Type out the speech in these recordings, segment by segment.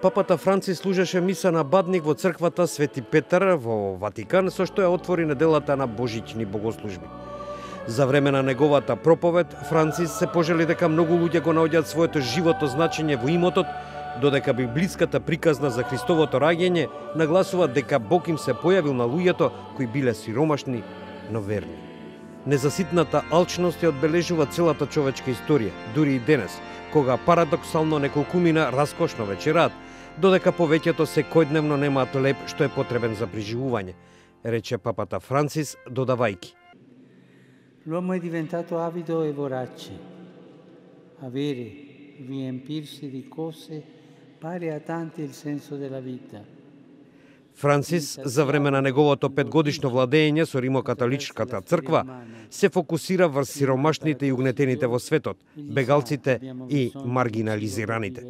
Папата Францис служеше миса на бадник во црквата Свети Петар во Ватикан, со што ја отвори неделата на божични богослужби. За време на неговата проповед, Францис се пожели дека многу луѓе го наоѓаат своето живото значење во имотот, додека библиската приказна за Христовото раѓање нагласува дека Бог им се појавил на луѓето кои биле сиромашни, но верни. Незаситната алчност ја одбележува целата човечка историја, дури и денес, кога парадоксално неколкумина раскошно вечерат, додека повеќето секојдневно немаат леп што е потребен за преживување, рече папата Францис, додавајки. L'uomo è diventato avido e vorace. Avere, riempirsi di cose, pare a tanti il senso della vita. Францис, за време на неговото 5-годишно владење со Римокатоличката црква, се фокусира врз сиромашните и угнетените во светот, бегалците и маргинализираните.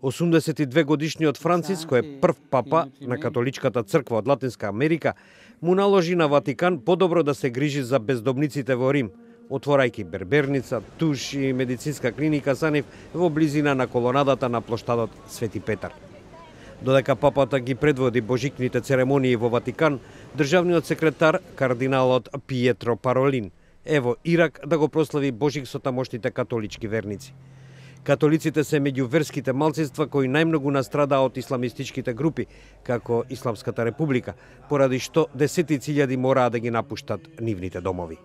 82 годишниот Францис, кој е прв папа на католичката црква од Латинска Америка, му наложи на Ватикан подобро да се грижи за бездомниците во Рим, отворајќи берберница, туш и медицинска клиника за нив во близина на колонадата на плоштадот Свети Петар. Додека папата ги предводи божикните церемонии во Ватикан, државниот секретар, кардиналот Пиетро Паролин, е во Ирак да го прослави Божик со тамошните католички верници. Католиците се меѓу верските малцинства кои најмногу настрадаа од исламистичките групи, како Исламската република, поради што десетици илјади мораа да ги напуштат нивните домови.